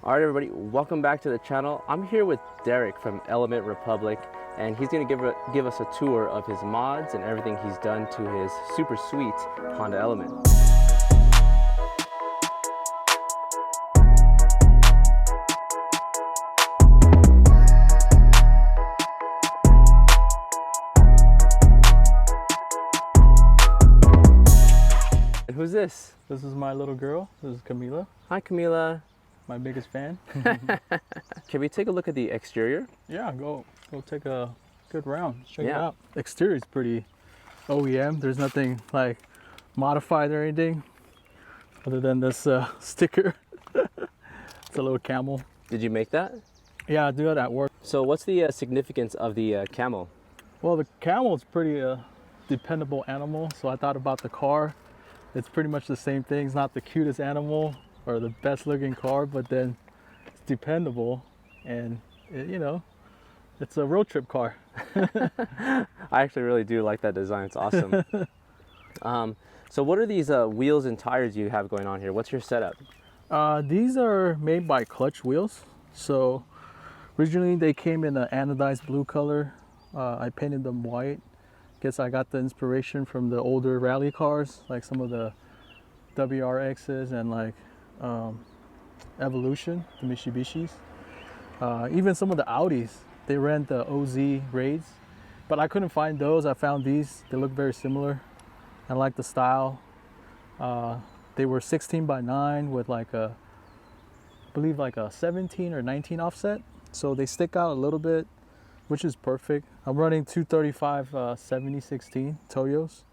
All right, everybody, welcome back to the channel. I'm here with Derek from Element Republic, and he's going to give us a tour of his mods and everything he's done to his super sweet Honda Element. And who's this? This is my little girl. This is Camila. Hi, Camila. My biggest fan. Can we take a look at the exterior? Yeah, go take a good round. Check it Yeah. out. Exterior is pretty OEM. There's nothing like modified or anything other than this sticker. It's a little camel. Did you make that? Yeah, I do it at work. So what's the significance of the camel? Well, the camel is pretty dependable animal. So I thought about the car. It's pretty much the same thing. It's not the cutest animal or the best looking car, but then it's dependable, and it's a road trip car. I actually really do like that design. It's awesome. So what are these wheels and tires you have going on here? What's your setup? These are made by Clutch wheels. So originally they came in an anodized blue color. I painted them white. Guess I got the inspiration from the older rally cars, like some of the WRXs and like Evolution, the Mitsubishis. Even some of the Audis, they ran the OZ Raids, but I couldn't find those. I found these. They look very similar. I like the style. They were 16:9 with like I believe like a 17 or 19 offset. So they stick out a little bit, which is perfect. I'm running 235 70/16 Toyos.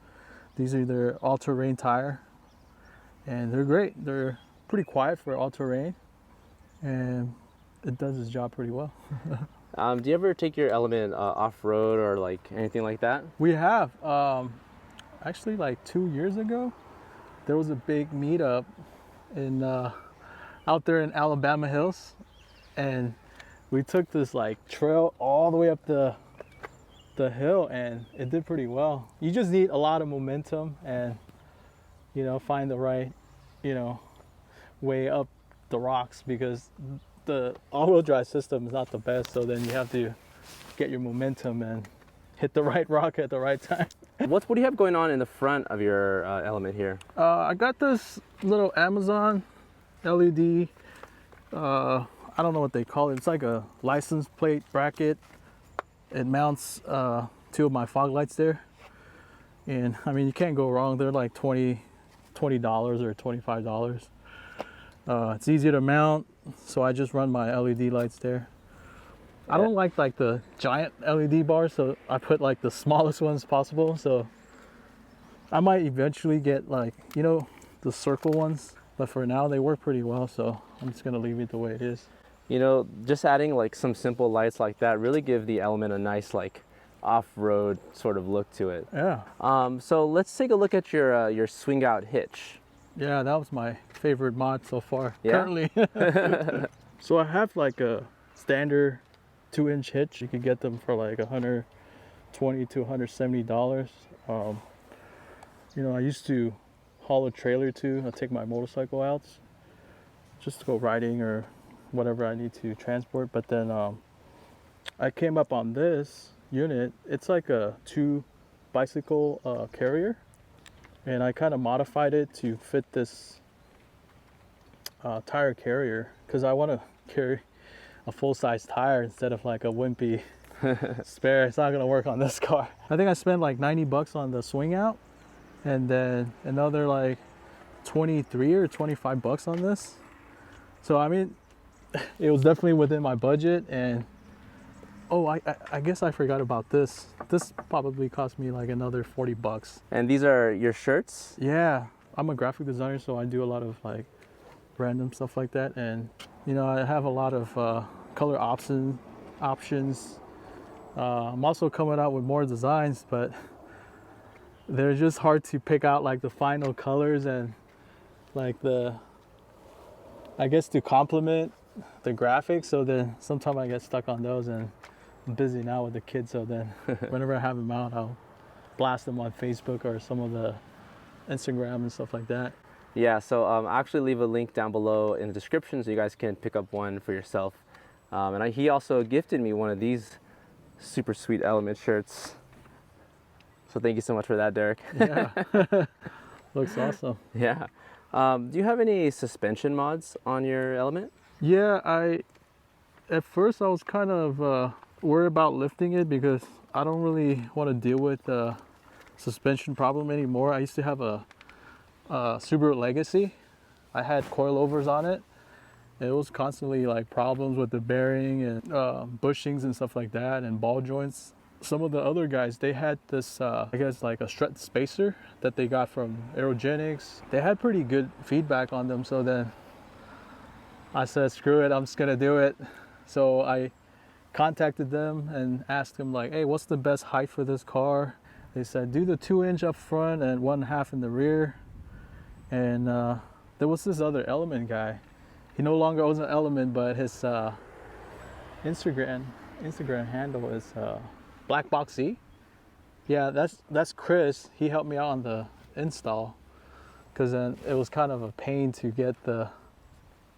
These are their all-terrain tire, and they're great. They're pretty quiet for all-terrain, and it does its job pretty well. Do you ever take your Element off-road or like anything like that? We have. Actually, like 2 years ago, there was a big meetup in out there in Alabama Hills, and we took this like trail all the way up the hill, and it did pretty well. You just need a lot of momentum and find the right way up the rocks, because the all-wheel drive system is not the best. So then you have to get your momentum and hit the right rock at the right time. What do you have going on in the front of your Element here? I got this little Amazon LED. I don't know what they call it. It's like a license plate bracket. It mounts two of my fog lights there, and I mean, you can't go wrong. They're like $20 or $25. It's easy to mount, so I just run my LED lights there. I don't like the giant LED bars, so I put like the smallest ones possible. So I might eventually get like the circle ones, but for now they work pretty well, so I'm just gonna leave it the way it is. Just adding like some simple lights like that really give the Element a nice like off-road sort of look to it. Yeah. So let's take a look at your swing out hitch. Yeah, that was my favorite mod so far. Yeah? Currently. So I have like a standard 2-inch hitch. You could get them for like $120 to $170. I used to haul a trailer too. I take my motorcycle out just to go riding or whatever I need to transport. But then I came up on this unit. It's like a 2 bicycle carrier, and I kind of modified it to fit this tire carrier, because I want to carry a full-size tire instead of like a wimpy spare. It's not gonna work on this car. I think I spent like $90 on the swing out, and then another like 23 or 25 bucks on this. So I mean, it was definitely within my budget. And oh, I guess I forgot about this. This probably cost me like another 40 bucks. And these are your shirts? Yeah, I'm a graphic designer, so I do a lot of like random stuff like that. And I have a lot of color options. I'm also coming out with more designs, but they're just hard to pick out like the final colors and like I guess to complement the graphics. So then sometimes I get stuck on those, and I'm busy now with the kids. So then whenever I have them out, I'll blast them on Facebook or some of the Instagram and stuff like that. Yeah, so I'll actually leave a link down below in the description so you guys can pick up one for yourself. He also gifted me one of these super sweet Element shirts. So thank you so much for that, Derek. Yeah, looks awesome. Yeah. Do you have any suspension mods on your Element? Yeah, at first I was kind of worried about lifting it because I don't really want to deal with the suspension problem anymore. I used to have a Subaru Legacy. I had coilovers on it. It was constantly like problems with the bearing and bushings and stuff like that, and ball joints. Some of the other guys, they had this, I guess like a strut spacer that they got from Aerogenics. They had pretty good feedback on them, so then I said, screw it, I'm just gonna do it. So I contacted them and asked them like, hey, what's the best height for this car? They said, do the 2-inch up front and 1.5 in the rear. And there was this other Element guy. He no longer owns an Element, but his Instagram handle is Black Box E. Yeah, that's Chris. He helped me out on the install because then it was kind of a pain to get the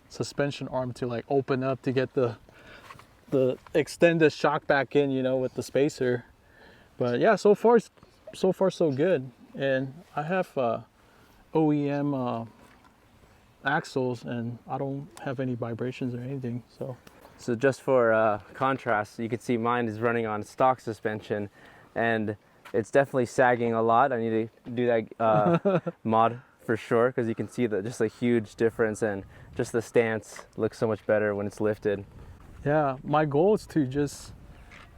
suspension arm to like open up to get the extend the shock back in, you know, with the spacer. But yeah, so far so good. And I have OEM axles, and I don't have any vibrations or anything. So just for contrast, you can see mine is running on stock suspension, and it's definitely sagging a lot. I need to do that mod for sure, because you can see that just a huge difference, and just the stance looks so much better when it's lifted. Yeah, my goal is to just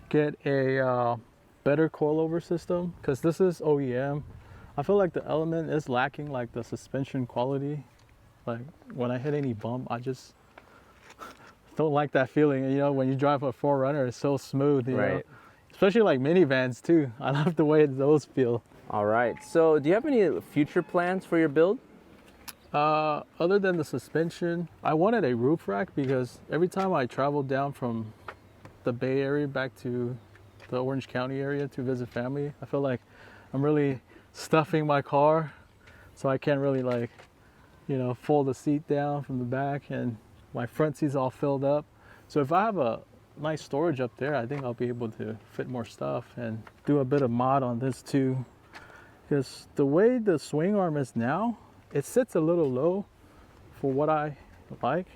get a better coilover system, because this is OEM. I feel like the Element is lacking like the suspension quality. Like when I hit any bump, I just don't like that feeling. You know, when you drive a 4Runner, it's so smooth, you know? Especially like minivans too. I love the way those feel. All right, so do you have any future plans for your build? Other than the suspension, I wanted a roof rack because every time I travel down from the Bay Area back to the Orange County area to visit family, I feel like I'm really stuffing my car, so I can't really like, you know, fold the seat down from the back, and my front seat's all filled up. So if I have a nice storage up there, I think I'll be able to fit more stuff and do a bit of mod on this too. Because the way the swing arm is now, it sits a little low for what I like.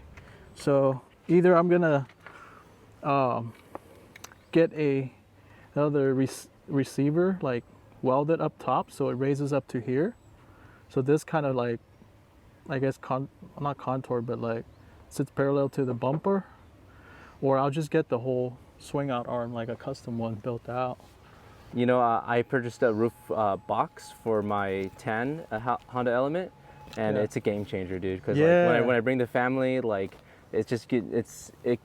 So either I'm gonna get another receiver like welded up top so it raises up to here. So this kind of like, I guess not contour, but like sits parallel to the bumper. Or I'll just get the whole swing out arm, like a custom one built out. You know, I purchased a roof box for my tan Honda Element, and it's a game changer, dude. Because like, when I bring the family, like it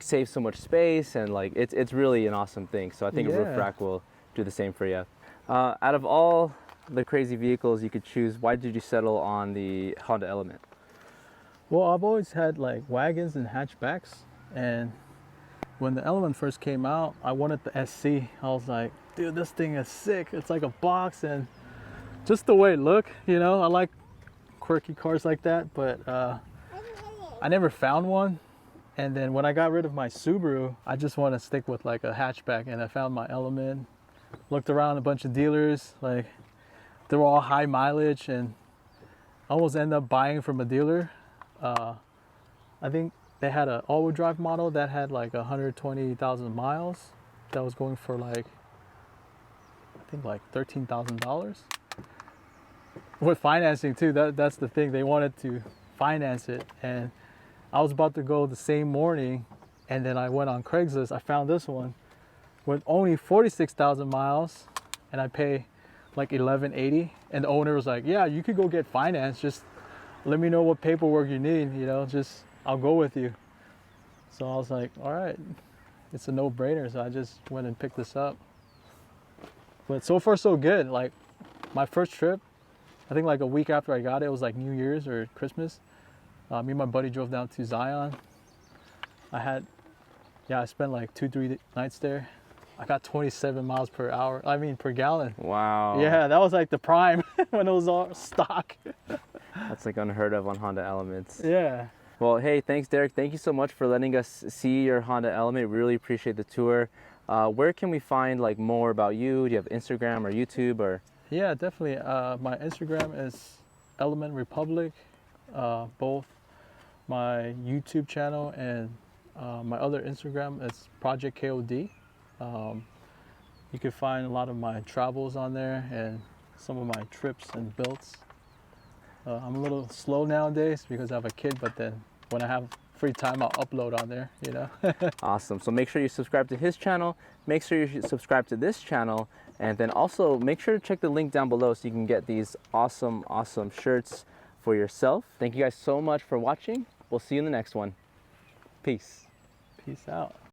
saves so much space, and like it's really an awesome thing. So I think a roof rack will do the same for you. Out of all the crazy vehicles you could choose, why did you settle on the Honda Element? Well, I've always had like wagons and hatchbacks, and when the Element first came out, I wanted the SC. I was like, dude, this thing is sick. It's like a box, and just the way it looked, you know, I like quirky cars like that, but I never found one. And then when I got rid of my Subaru, I just want to stick with like a hatchback, and I found my Element. Looked around a bunch of dealers, like they were all high mileage, and I almost ended up buying from a dealer. I think they had an all-wheel drive model that had like 120,000 miles. That was going for like, I think like $13,000 with financing too. That's the thing. They wanted to finance it, and I was about to go the same morning, and then I went on Craigslist. I found this one with only 46,000 miles, and I pay like $1180. And the owner was like, "Yeah, you could go get finance. Just let me know what paperwork you need. You know, just I'll go with you." So I was like, "All right, it's a no-brainer." So I just went and picked this up. But so far so good. Like my first trip, I think like a week after I got it, it was like New Year's or Christmas. Me and my buddy drove down to Zion. I spent like 2-3 nights there. I got 27 miles per hour. I mean, per gallon. Wow. Yeah, that was like the prime when it was all stock. That's like unheard of on Honda Elements. Yeah. Well, hey, thanks, Derek. Thank you so much for letting us see your Honda Element. Really appreciate the tour. Where can we find like more about you? Do you have Instagram or YouTube or? Yeah, definitely. My Instagram is Element Republic. Both my YouTube channel and my other Instagram is Project KOD. You can find a lot of my travels on there and some of my trips and builds. I'm a little slow nowadays because I have a kid, but then when I have free time, I'll upload on there, you know. Awesome. So make sure you subscribe to his channel. Make sure you subscribe to this channel. And then also make sure to check the link down below so you can get these awesome, awesome shirts for yourself. Thank you guys so much for watching. We'll see you in the next one. Peace. Peace out.